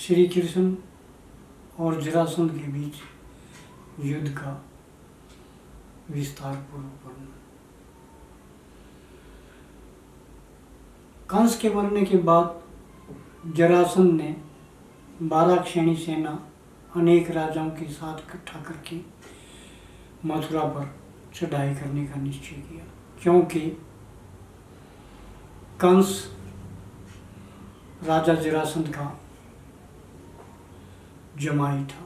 श्री कृष्ण और जरासंध के बीच युद्ध का विस्तार पूर्वक वर्णन। कंस के मरने के बाद जरासंध ने 12 श्रेणी सेना अनेक राजाओं के साथ इकट्ठा करके मथुरा पर चढ़ाई करने का निश्चय किया, क्योंकि कंस राजा जरासंध का जमाई था।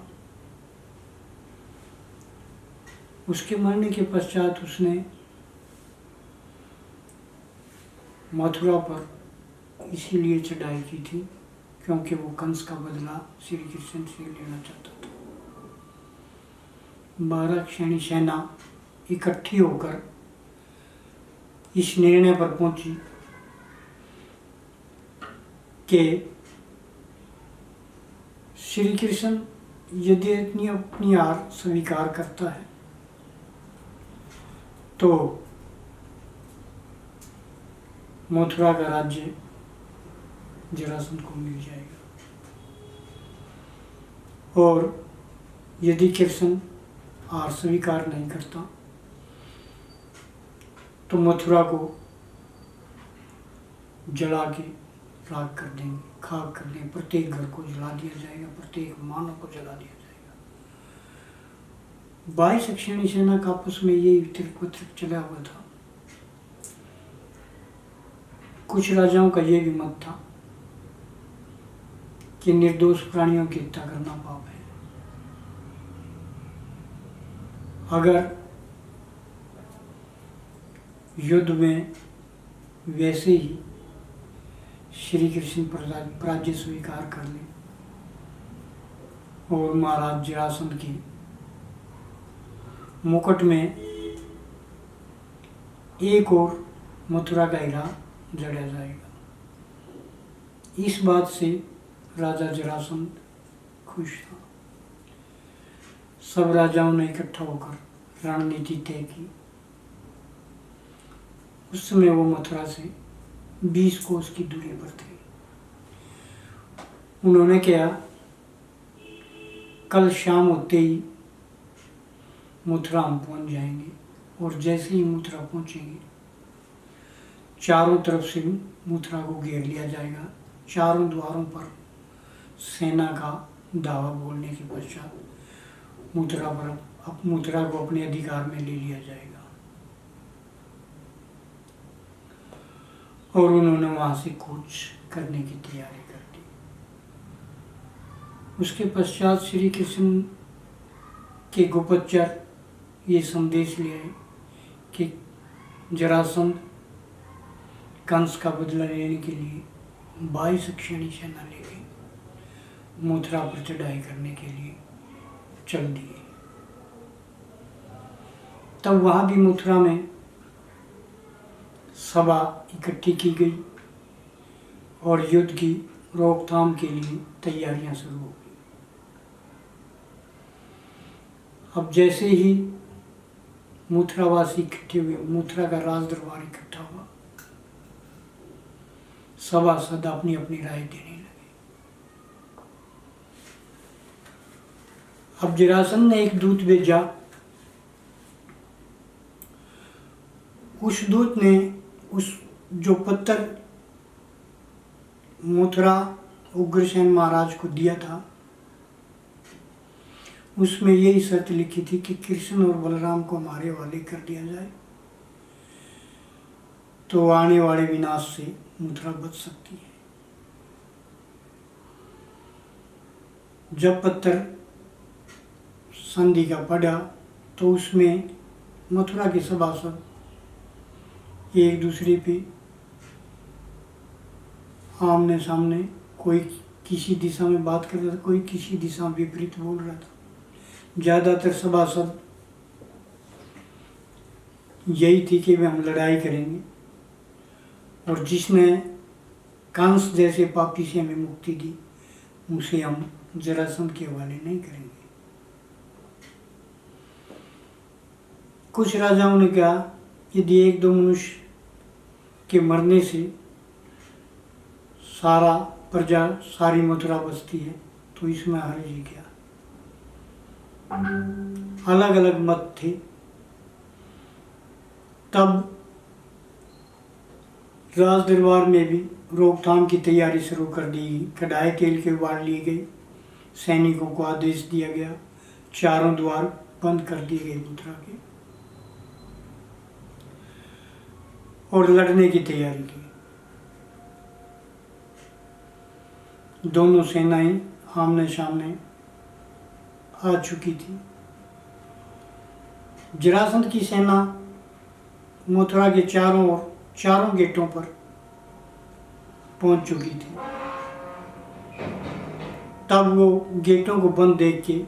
उसके मरने के पश्चात उसने मथुरा पर इसीलिए चढ़ाई की थी क्योंकि वो कंस का बदला श्री कृष्ण से लेना चाहता था। 12 श्रेणी सेना इकट्ठी होकर इस निर्णय पर पहुंची कि श्री कृष्ण यदि अपनी हार स्वीकार करता है तो मथुरा का राज्य जरासंध को मिल जाएगा, और यदि कृष्ण हार स्वीकार नहीं करता तो मथुरा को जला के राख कर देंगे, खाक कर देंगे। प्रत्येक घर को जला दिया जाएगा, प्रत्येक मानव को जला दिया जाएगा। 22 श्रेणी सेना का आपस में ये तिरक चला हुआ था। कुछ राजाओं का ये भी मत था कि निर्दोष प्राणियों की हत्या करना पाप है। अगर युद्ध में वैसे ही श्री कृष्ण पराजय स्वीकार कर ले और महाराज जरासंध के मुकुट में एक और मथुरा का हीरा जड़ा जाएगा। इस बात से राजा जरासंध खुश था। सब राजाओं ने इकट्ठा होकर रणनीति तय की। उस समय वो मथुरा से 20 कोस की दूरी पर थे। उन्होंने कहा, कल शाम होते ही मथुरा हम पहुंच जाएंगे, और जैसे ही मथुरा पहुंचेंगे चारों तरफ से मथुरा को घेर लिया जाएगा। चारों द्वारों पर सेना का दावा बोलने के पश्चात मथुरा को अपने अधिकार में ले लिया जाएगा। और उन्होंने वहां से कूच करने की तैयारी कर दी। उसके पश्चात श्री कृष्ण के गुप्तचर ये संदेश ले आए कि जरासंध कंस का बदला लेने के लिए 22 श्रेणी सेना लेके मथुरा पर चढ़ाई करने के लिए चल दिए। तब वहां भी मथुरा में सभा इकट्ठी की गई और युद्ध की रोकथाम के लिए तैयारियां शुरू हो गई। अब जैसे ही मथुरावासी इकट्ठे हुए, मथुरा का राज दरबार इकट्ठा हुआ, सभासद अपनी अपनी राय देने लगे। अब जरासंध ने एक दूत भेजा। उस दूत ने उस जो पत्र मथुरा उग्रसेन महाराज को दिया था उसमें यही शर्त लिखी थी कि कृष्ण और बलराम को हमारे हवाले कर दिया जाए तो आने वाले विनाश से मथुरा बच सकती है। जब पत्र संधि का पढ़ा तो उसमें मथुरा के सभासद एक दूसरे पे आमने सामने, कोई किसी दिशा में बात कर रहा था, कोई किसी दिशा में विपरीत बोल रहा था। ज़्यादातर सभासद यही थी कि हम लड़ाई करेंगे और जिसने कंस जैसे पापी से हमें मुक्ति दी उसे हम जरासंध के हवाले नहीं करेंगे। कुछ राजाओं ने कहा, यदि एक दो मनुष्य के मरने से सारा प्रजा, सारी मथुरा बसती है तो इसमें हर्ज ही क्या। अलग अलग मत थे। तब राज दरबार में भी रोकथाम की तैयारी शुरू कर दी गई। कढ़ाई तेल के उबाल लिए गए। सैनिकों को आदेश दिया गया, चारों द्वार बंद कर दिए गए मथुरा के, और लड़ने की तैयारी की। दोनों सेनाएं आमने सामने आ चुकी थी। जरासंध की सेना मथुरा के चारों गेटों पर पहुंच चुकी थी। तब वो गेटों को बंद देख के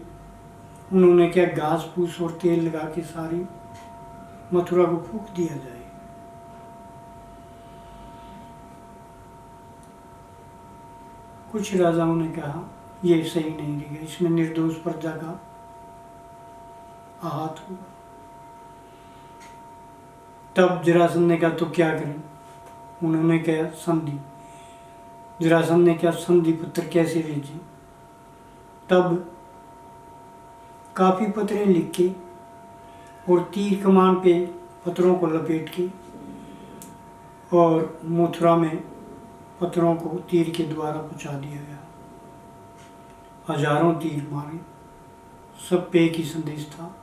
उन्होंने क्या, घास फूस और तेल लगा के सारी मथुरा को फूंक दिया जाए। कुछ राजाओं ने कहा ये सही नहीं रहेगा, इसमें निर्दोष प्रजा का आहत होगा। तब जरासंध ने कहा तो क्या करें। उन्होंने कहा संधि। जरासंध ने कहा संधि पत्र कैसे भेजें। तब काफी पत्रें लिख के और तीर कमान पे पत्रों को लपेट के और मथुरा में पत्रों को तीर के द्वारा पहुंचा दिया गया। हजारों तीर मारे। सब पे एक ही संदेश था,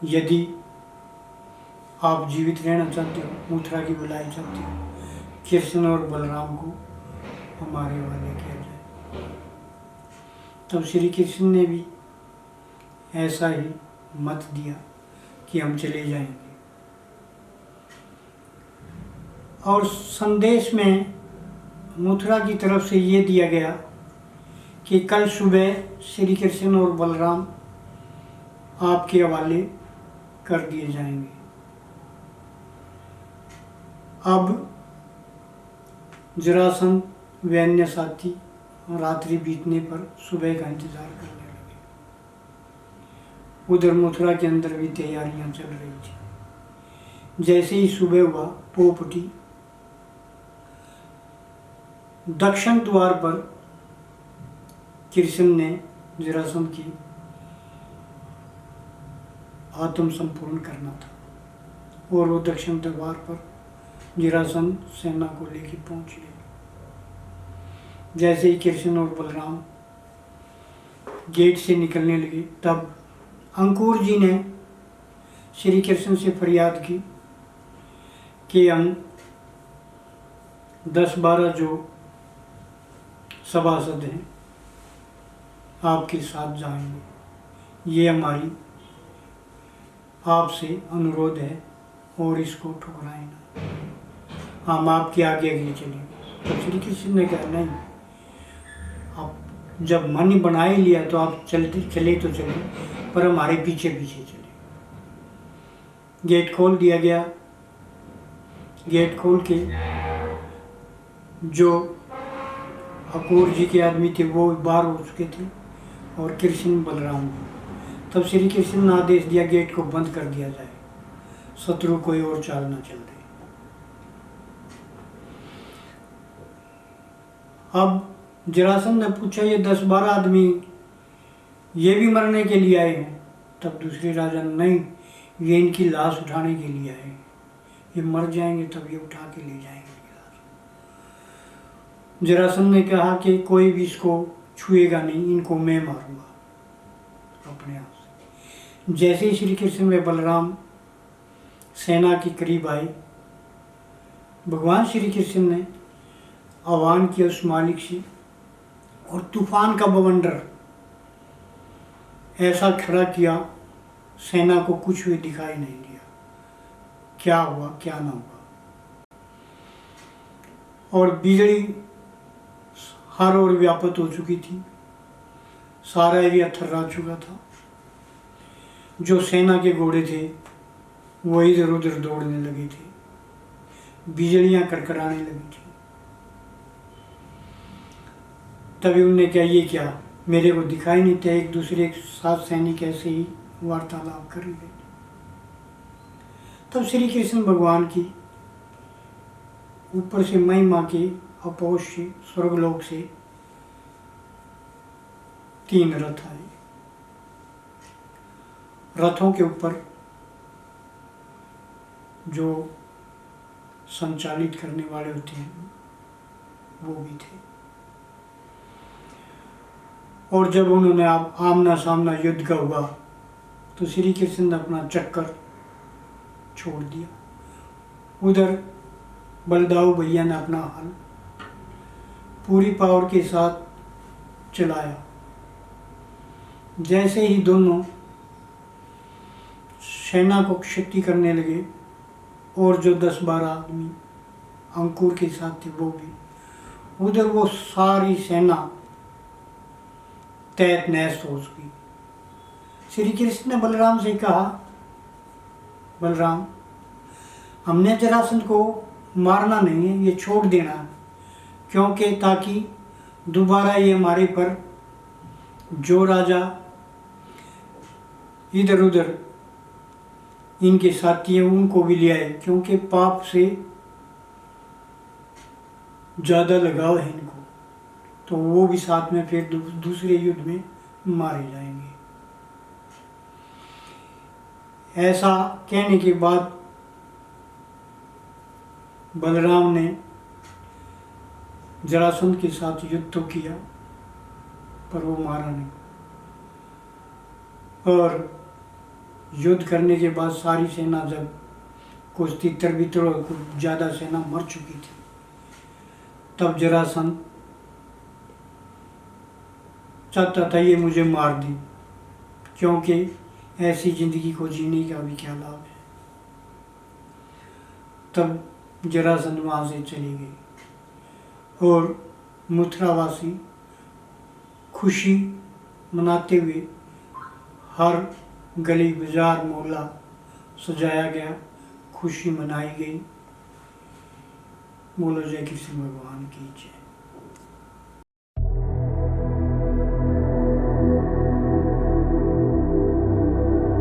यदि आप जीवित रहना चाहते हो, मथुरा की भलाई चाहते हो, कृष्ण और बलराम को हमारे हवाले किया जाए। तब श्री कृष्ण ने भी ऐसा ही मत दिया कि हम चले जाएंगे। और संदेश में मथुरा की तरफ से ये दिया गया कि कल सुबह श्री कृष्ण और बलराम आपके हवाले कर दिए जाएंगे। अब जरासंध व अन्य साथी रात्रि बीतने पर सुबह का इंतजार करने लगे। उधर मथुरा के अंदर भी तैयारियां चल रही थी। जैसे ही सुबह हुआ, पोपटी दक्षिण द्वार पर कृष्ण ने जरासंध की आत्मसंपूर्ण करना था और वो दक्षिण द्वार पर जरासंध सेना को लेकर पहुंच गए। जैसे ही कृष्ण और बलराम गेट से निकलने लगे, तब अंकुर जी ने श्री कृष्ण से फरियाद की कि हम 10-12 जो सभासद हैं आपके साथ जाएंगे। ये हमारी आपसे अनुरोध है और इसको ठुकराएं ना, हम आपके आगे आगे चलेंगे। तो श्री कृष्ण ने कहा नहीं, आप जब मन बना ही लिया तो आप चले तो चले, पर हमारे पीछे पीछे चले। गेट खोल दिया गया। गेट खोल के जो अकूर जी के आदमी थे वो बाहर हो चुके थे और कृष्ण बलराम। तब श्री कृष्ण ने आदेश दिया गेट को बंद कर दिया जाए, शत्रु कोई और चाल ना चल रही। अब जरासंध ने पूछा ये 10-12 आदमी ये भी मरने के लिए आए हैं। तब दूसरे राजा ने नहीं, ये इनकी लाश उठाने के लिए आए, ये मर जाएंगे तब ये उठा के ले जाएंगे लाश। जरासंध ने कहा कि कोई भी इसको छुएगा नहीं, इनको मैं मारूंगा अपने आप से। जैसे ही श्री कृष्ण व बलराम सेना के करीब आए, भगवान श्री कृष्ण ने आह्वान किया उस मालिक से, और तूफान का बवंडर ऐसा खड़ा किया, सेना को कुछ भी दिखाई नहीं दिया, क्या हुआ क्या ना हुआ। और बिजली हर ओर व्याप्त हो चुकी थी, सारा एरिया थर्रा चुका था। जो सेना के घोड़े थे वो इधर उधर दौड़ने लगे थे, बिजलियां कड़कड़ाने लगी थी। तभी उनने क्या, ये क्या, मेरे को दिखाई नहीं था। एक दूसरे के साथ सैनिक ऐसे ही वार्तालाप कर रहे थे। तब श्री कृष्ण भगवान की ऊपर से महिमा के अपोष से, स्वर्गलोक से 3 रथ आए। रथों के ऊपर जो संचालित करने वाले होते हैं वो भी थे। और जब उन्होंने आमना सामना युद्ध का हुआ तो श्री कृष्ण ने अपना चक्कर छोड़ दिया। उधर बलदाऊ भैया ने अपना हल पूरी पावर के साथ चलाया। जैसे ही दोनों सेना को क्षति करने लगे और जो 10-12 आदमी अंकुर के साथ थे वो भी, उधर वो सारी सेना तहत नहस हो गई। श्री कृष्ण ने बलराम से कहा, बलराम हमने जरासंध को मारना नहीं है, ये छोड़ देना है, क्योंकि ताकि दोबारा ये हमारे पर जो राजा इधर उधर इनके साथी हैं उनको भी ले आए, क्योंकि पाप से ज़्यादा लगाव है इनको, तो वो भी साथ में फिर दूसरे युद्ध में मारे जाएंगे। ऐसा कहने के बाद बलराम ने जरासंध के साथ युद्ध तो किया पर वो मारा नहीं। और युद्ध करने के बाद सारी सेना जब कुछ 73 कुछ ज़्यादा सेना मर चुकी थी, तब जरासंध चाहता था ये मुझे मार दे, क्योंकि ऐसी जिंदगी को जीने का भी क्या लाभ है। तब जरासंध वहाँ से चली गई और मथुरावासी खुशी मनाते हुए हर गली बाजार मोहल्ला सजाया गया, खुशी मनाई गई। बोलो जय कृष्ण भगवान की जय।